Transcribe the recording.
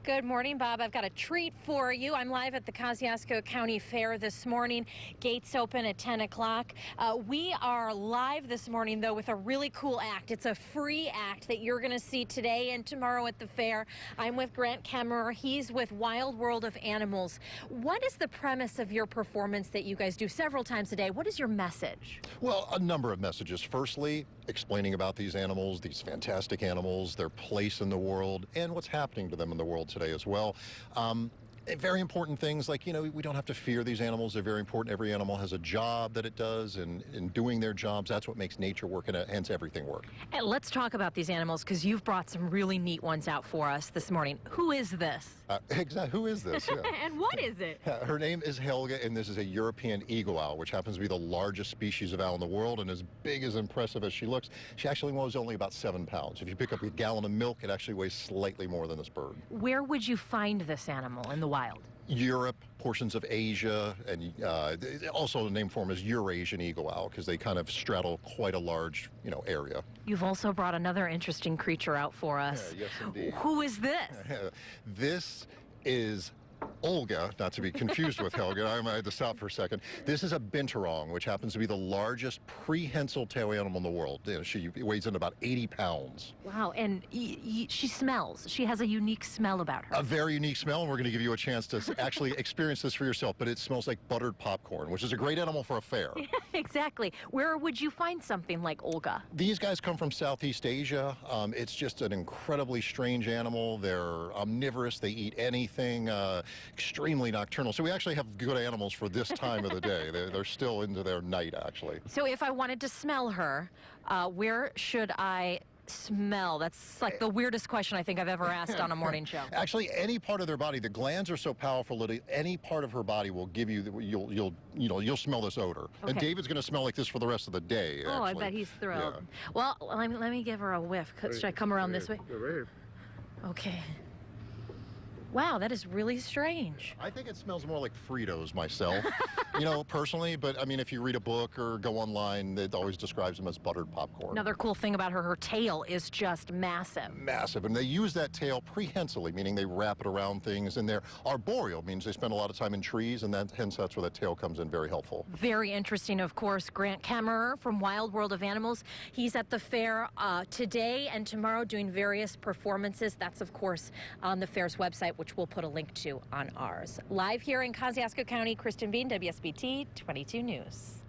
Good morning, Bob. I've got a treat for you. I'm live at the Kosciusko County Fair this morning. Gates open at 10 o'clock. We are live this morning, though, with a really cool act. It's a free act that you're going to see today and tomorrow at the fair. I'm with Grant Kemmerer. He's with Wild World of Animals. What is the premise of your performance that you guys do several times a day? What is your message? Well, a number of messages. Firstly, explaining about these animals, these fantastic animals, their place in the world, and what's happening to them in the world today as well. Very important things like, we don't have to fear these animals. They're very important. Every animal has a job that it does, and in doing their jobs, that's what makes nature work, and hence everything work. And let's talk about these animals, because you've brought some really neat ones out for us this morning. Who is this? Exactly. Who is this? Yeah. And what is it? Her name is Helga, and this is a European eagle owl, which happens to be the largest species of owl in the world, and as big, as impressive as she looks, she actually weighs only about 7 pounds. If you pick up a gallon of milk, it actually weighs slightly more than this bird. Where would you find this animal in the wild? Europe, portions of Asia, and also the name for them is Eurasian eagle owl, because they kind of straddle quite a large, area. You've also brought another interesting creature out for us. Yes, indeed. Who is this? This is Olga, not to be confused with Helga. I had to stop for a second. This is a binturong, which happens to be the largest prehensile tail animal in the world. She weighs in about 80 pounds. Wow, and she smells. She has a unique smell about her. A very unique smell, and we're going to give you a chance to actually experience this for yourself, but it smells like buttered popcorn, which is a great animal for a fair. Yeah, exactly. Where would you find something like Olga? These guys come from Southeast Asia. It's just an incredibly strange animal. They're omnivorous. They eat anything. Extremely nocturnal. So we actually have good animals for this time of the day. They're still into their night, actually. So if I wanted to smell her, where should I smell? That's like the weirdest question I think I've ever asked on a morning show. Actually, any part of their body, the glands are so powerful that any part of her body will give you, you'll smell this odor. Okay. And David's going to smell like this for the rest of the day. Oh, actually. I bet he's thrilled. Yeah. Well, let me give her a whiff. Should I come around this way? Okay. Wow, that is really strange. I think it smells more like Fritos myself, personally. But I mean, if you read a book or go online, it always describes them as buttered popcorn. Another cool thing about her tail is just massive. Massive. And they use that tail prehensily, meaning they wrap it around things. And they're arboreal, means they spend a lot of time in trees, and hence that's where that tail comes in very helpful. Very interesting, of course. Grant Kemmerer from Wild World of Animals. He's at the fair today and tomorrow doing various performances. That's, of course, on the fair's website, which we'll put a link to on ours. Live here in Kosciusko County, Kristen Bean, WSBT 22 News.